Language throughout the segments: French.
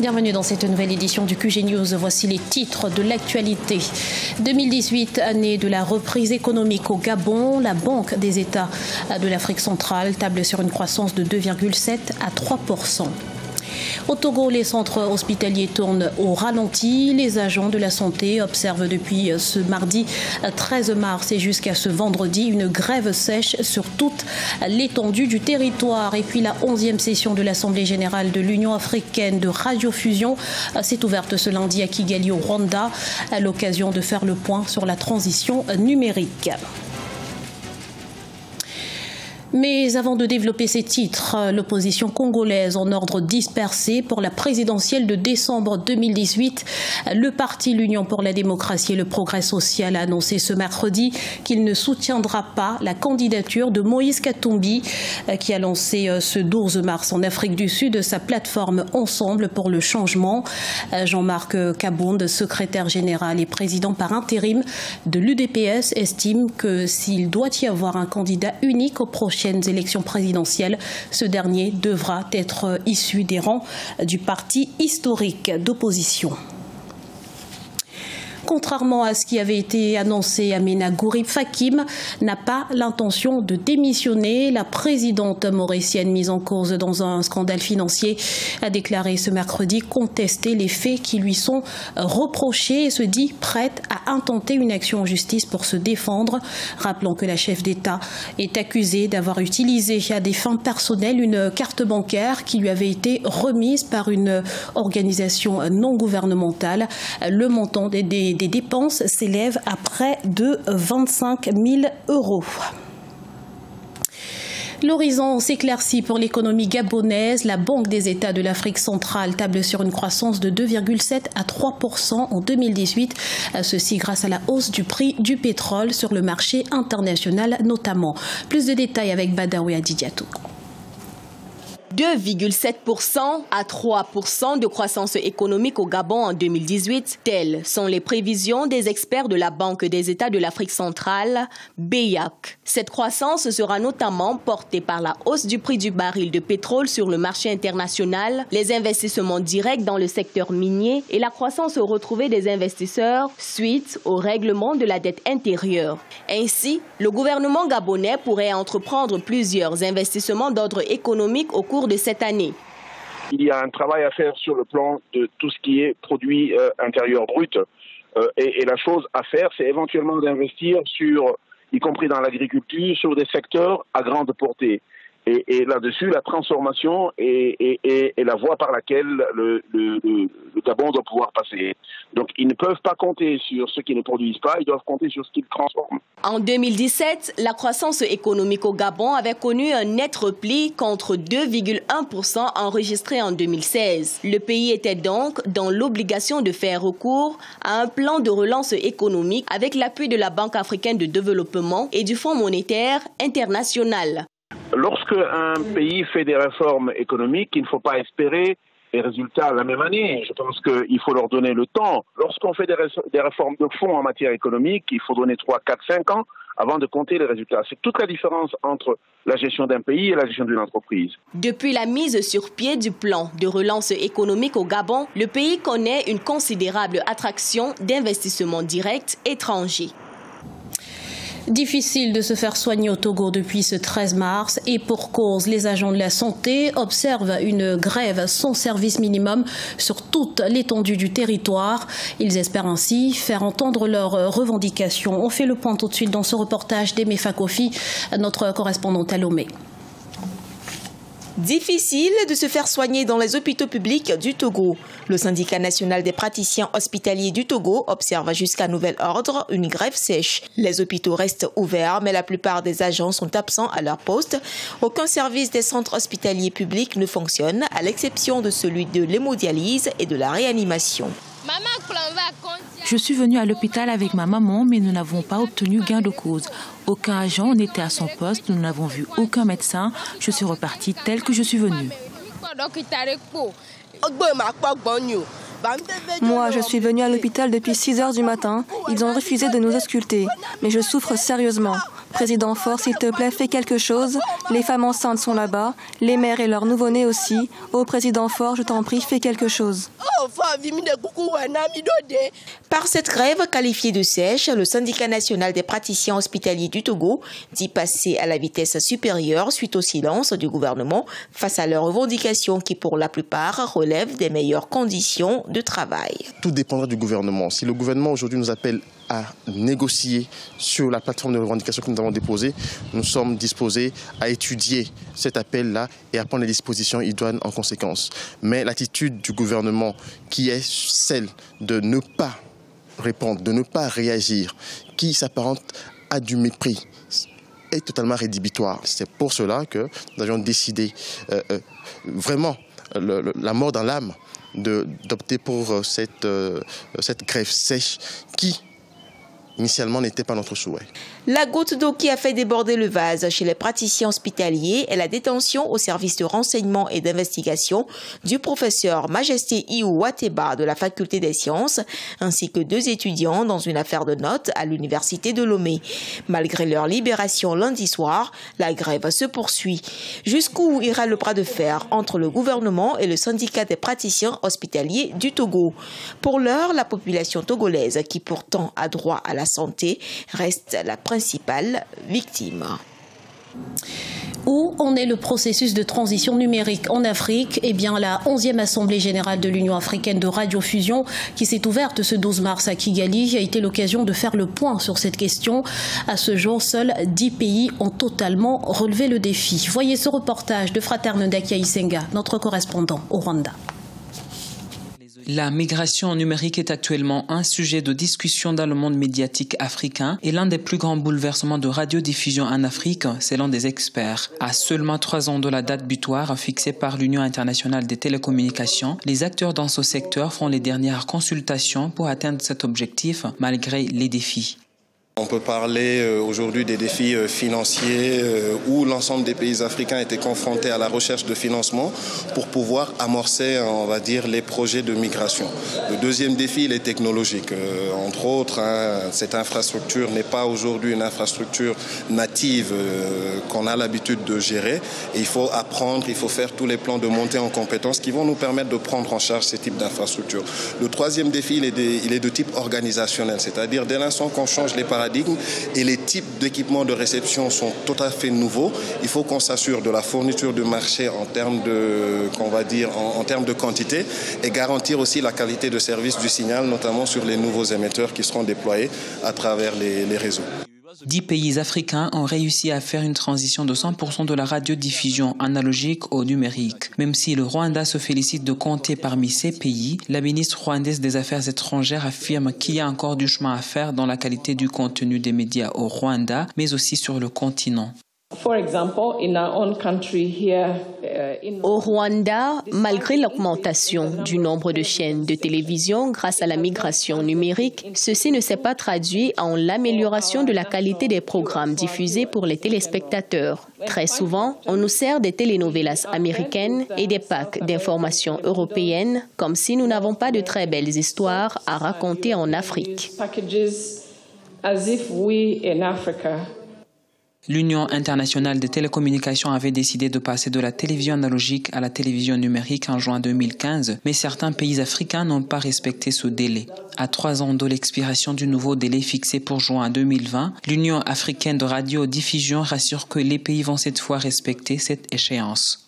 Bienvenue dans cette nouvelle édition du QG News. Voici les titres de l'actualité. 2018, année de la reprise économique au Gabon. La Banque des États de l'Afrique centrale table sur une croissance de 2,7 à 3%. Au Togo, les centres hospitaliers tournent au ralenti. Les agents de la santé observent depuis ce mardi 13 mars et jusqu'à ce vendredi une grève sèche sur toute l'étendue du territoire. Et puis la 11e session de l'Assemblée générale de l'Union africaine de radiofusion s'est ouverte ce lundi à Kigali au Rwanda à l'occasion de faire le point sur la transition numérique. Mais avant de développer ces titres, l'opposition congolaise en ordre dispersé pour la présidentielle de décembre 2018, le parti L'Union pour la démocratie et le progrès social a annoncé ce mercredi qu'il ne soutiendra pas la candidature de Moïse Katumbi qui a lancé ce 12 mars en Afrique du Sud sa plateforme Ensemble pour le changement. Jean-Marc Kabound, secrétaire général et président par intérim de l'UDPS, estime que s'il doit y avoir un candidat unique au prochaines élections présidentielles, ce dernier devra être issu des rangs du parti historique d'opposition. Contrairement à ce qui avait été annoncé, Amina Gourib Fakim n'a pas l'intention de démissionner. La présidente mauricienne mise en cause dans un scandale financier a déclaré ce mercredi contester les faits qui lui sont reprochés et se dit prête à intenter une action en justice pour se défendre. Rappelons que la chef d'État est accusée d'avoir utilisé à des fins personnelles une carte bancaire qui lui avait été remise par une organisation non gouvernementale. Le montant des dépenses s'élève à près de 25 000 €. L'horizon s'éclaircit pour l'économie gabonaise. La Banque des États de l'Afrique centrale table sur une croissance de 2,7 à 3% en 2018. Ceci grâce à la hausse du prix du pétrole sur le marché international notamment. Plus de détails avec Badawi Adidiatou. 2,7% à 3% de croissance économique au Gabon en 2018. Telles sont les prévisions des experts de la Banque des États de l'Afrique centrale, BEAC. Cette croissance sera notamment portée par la hausse du prix du baril de pétrole sur le marché international, les investissements directs dans le secteur minier et la croissance retrouvée des investisseurs suite au règlement de la dette intérieure. Ainsi, le gouvernement gabonais pourrait entreprendre plusieurs investissements d'ordre économique au cours de cette année. Il y a un travail à faire sur le plan de tout ce qui est produit intérieur brut. Et la chose à faire, c'est éventuellement d'investir sur, y compris dans l'agriculture, sur des secteurs à grande portée. Et là-dessus, la transformation est la voie par laquelle le Gabon doit pouvoir passer. Donc, ils ne peuvent pas compter sur ce qu'ils ne produisent pas, ils doivent compter sur ce qu'ils transforment. En 2017, la croissance économique au Gabon avait connu un net repli contre 2,1% enregistré en 2016. Le pays était donc dans l'obligation de faire recours à un plan de relance économique avec l'appui de la Banque africaine de développement et du Fonds monétaire international. Lorsque un pays fait des réformes économiques, il ne faut pas espérer les résultats la même année. Je pense qu'il faut leur donner le temps. Lorsqu'on fait des réformes de fond en matière économique, il faut donner 3, 4, 5 ans avant de compter les résultats. C'est toute la différence entre la gestion d'un pays et la gestion d'une entreprise. Depuis la mise sur pied du plan de relance économique au Gabon, le pays connaît une considérable attraction d'investissements directs étrangers. Difficile de se faire soigner au Togo depuis ce 13 mars et pour cause, les agents de la santé observent une grève sans service minimum sur toute l'étendue du territoire. Ils espèrent ainsi faire entendre leurs revendications. On fait le point tout de suite dans ce reportage d'Aimé Fakofi, notre correspondante à Lomé. Difficile de se faire soigner dans les hôpitaux publics du Togo. Le syndicat national des praticiens hospitaliers du Togo observe jusqu'à nouvel ordre une grève sèche. Les hôpitaux restent ouverts, mais la plupart des agents sont absents à leur poste. Aucun service des centres hospitaliers publics ne fonctionne, à l'exception de celui de l'hémodialyse et de la réanimation. Je suis venue à l'hôpital avec ma maman, mais nous n'avons pas obtenu gain de cause. Aucun agent n'était à son poste, nous n'avons vu aucun médecin. Je suis repartie telle que je suis venue. Moi, je suis venue à l'hôpital depuis 6 heures du matin. Ils ont refusé de nous ausculter. Mais je souffre sérieusement. Président Faure, s'il te plaît, fais quelque chose. Les femmes enceintes sont là-bas, les mères et leurs nouveau-nés aussi. Ô Président Faure, je t'en prie, fais quelque chose. Par cette grève qualifiée de sèche, le syndicat national des praticiens hospitaliers du Togo dit passer à la vitesse supérieure suite au silence du gouvernement face à leurs revendications qui, pour la plupart, relèvent des meilleures conditions de travail. Tout dépendra du gouvernement. Si le gouvernement aujourd'hui nous appelle à négocier sur la plateforme de revendication que nous avons déposée, nous sommes disposés à étudier cet appel-là et à prendre les dispositions idoines en conséquence. Mais l'attitude du gouvernement, qui est celle de ne pas répondre, de ne pas réagir, qui s'apparente à du mépris, est totalement rédhibitoire. C'est pour cela que nous avions décidé vraiment la mort dans l'âme d'opter pour cette grève sèche qui initialement n'était pas notre souhait. La goutte d'eau qui a fait déborder le vase chez les praticiens hospitaliers est la détention au service de renseignement et d'investigation du professeur Majesté Iou Wateba de la faculté des sciences, ainsi que 2 étudiants dans une affaire de notes à l'université de Lomé. Malgré leur libération lundi soir, la grève se poursuit. Jusqu'où ira le bras de fer entre le gouvernement et le syndicat des praticiens hospitaliers du Togo? Pour l'heure, la population togolaise, qui pourtant a droit à la santé, reste la principale victime. Où en est le processus de transition numérique en Afrique? Eh bien, la 11e Assemblée générale de l'Union africaine de radiodiffusion, qui s'est ouverte ce 12 mars à Kigali, a été l'occasion de faire le point sur cette question. À ce jour, seuls 10 pays ont totalement relevé le défi. Voyez ce reportage de Fraterne Ndakia Isenga, notre correspondant au Rwanda. La migration numérique est actuellement un sujet de discussion dans le monde médiatique africain et l'un des plus grands bouleversements de radiodiffusion en Afrique, selon des experts. À seulement 3 ans de la date butoir fixée par l'Union internationale des télécommunications, les acteurs dans ce secteur font les dernières consultations pour atteindre cet objectif malgré les défis. On peut parler aujourd'hui des défis financiers où l'ensemble des pays africains étaient confrontés à la recherche de financement pour pouvoir amorcer, on va dire, les projets de migration. Le deuxième défi, il est technologique. Entre autres, cette infrastructure n'est pas aujourd'hui une infrastructure native qu'on a l'habitude de gérer. Et il faut apprendre, il faut faire tous les plans de montée en compétences qui vont nous permettre de prendre en charge ces types d'infrastructures. Le troisième défi, il est de type organisationnel, c'est-à-dire dès l'instant qu'on change les paradigmes et les types d'équipements de réception sont tout à fait nouveaux. Il faut qu'on s'assure de la fourniture de marché en termes de, qu'on va dire, en termes de quantité et garantir aussi la qualité de service du signal, notamment sur les nouveaux émetteurs qui seront déployés à travers les réseaux. 10 pays africains ont réussi à faire une transition de 100% de la radiodiffusion analogique au numérique. Même si le Rwanda se félicite de compter parmi ces pays, la ministre rwandaise des Affaires étrangères affirme qu'il y a encore du chemin à faire dans la qualité du contenu des médias au Rwanda, mais aussi sur le continent. Au Rwanda, malgré l'augmentation du nombre de chaînes de télévision grâce à la migration numérique, ceci ne s'est pas traduit en l'amélioration de la qualité des programmes diffusés pour les téléspectateurs. Très souvent, on nous sert des telenovelas américaines et des packs d'informations européennes, comme si nous n'avons pas de très belles histoires à raconter en Afrique. L'Union internationale des télécommunications avait décidé de passer de la télévision analogique à la télévision numérique en juin 2015, mais certains pays africains n'ont pas respecté ce délai. À 3 ans de l'expiration du nouveau délai fixé pour juin 2020, l'Union africaine de radiodiffusion rassure que les pays vont cette fois respecter cette échéance.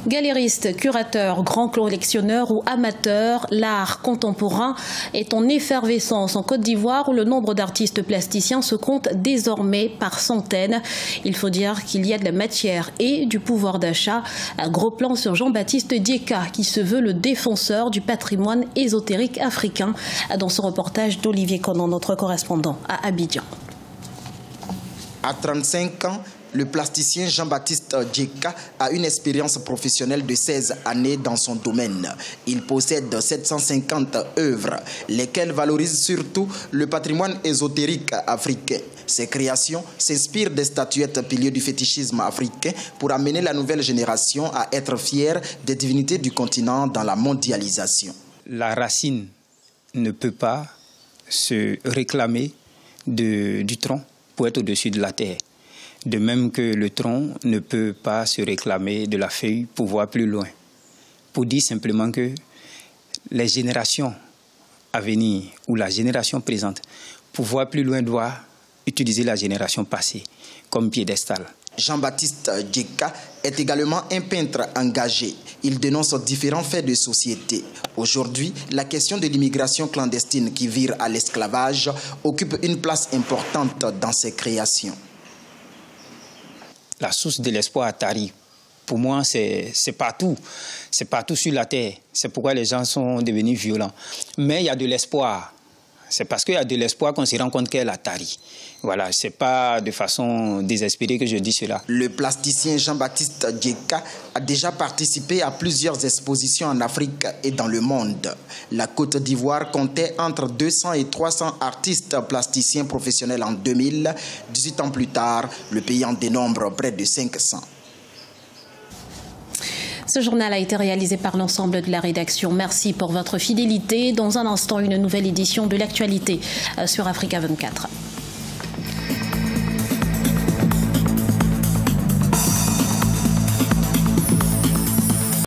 Galériste, curateur, grand collectionneur ou amateur, l'art contemporain est en effervescence en Côte d'Ivoire où le nombre d'artistes plasticiens se compte désormais par centaines. Il faut dire qu'il y a de la matière et du pouvoir d'achat. Un gros plan sur Jean-Baptiste Dieka qui se veut le défenseur du patrimoine ésotérique africain dans ce reportage d'Olivier Conan, notre correspondant à Abidjan. À 35 ans, le plasticien Jean-Baptiste Dieka a une expérience professionnelle de 16 années dans son domaine. Il possède 750 œuvres, lesquelles valorisent surtout le patrimoine ésotérique africain. Ses créations s'inspirent des statuettes piliers du fétichisme africain pour amener la nouvelle génération à être fière des divinités du continent dans la mondialisation. La racine ne peut pas se réclamer du tronc pour être au-dessus de la terre. De même que le tronc ne peut pas se réclamer de la feuille pour voir plus loin. Pour dire simplement que les générations à venir ou la génération présente, pour voir plus loin, doit utiliser la génération passée comme piédestal. Jean-Baptiste Djeka est également un peintre engagé. Il dénonce différents faits de société. Aujourd'hui, la question de l'immigration clandestine qui vire à l'esclavage occupe une place importante dans ses créations. La source de l'espoir à Tari, pour moi, c'est partout. C'est partout sur la terre. C'est pourquoi les gens sont devenus violents. Mais il y a de l'espoir. C'est parce qu'il y a de l'espoir qu'on se rend compte qu'elle a Tari. Voilà, c'est pas de façon désespérée que je dis cela. Le plasticien Jean-Baptiste Djeka a déjà participé à plusieurs expositions en Afrique et dans le monde. La Côte d'Ivoire comptait entre 200 et 300 artistes plasticiens professionnels en 2000. 18 ans plus tard, le pays en dénombre près de 500. Ce journal a été réalisé par l'ensemble de la rédaction. Merci pour votre fidélité. Dans un instant, une nouvelle édition de l'actualité sur Africa 24.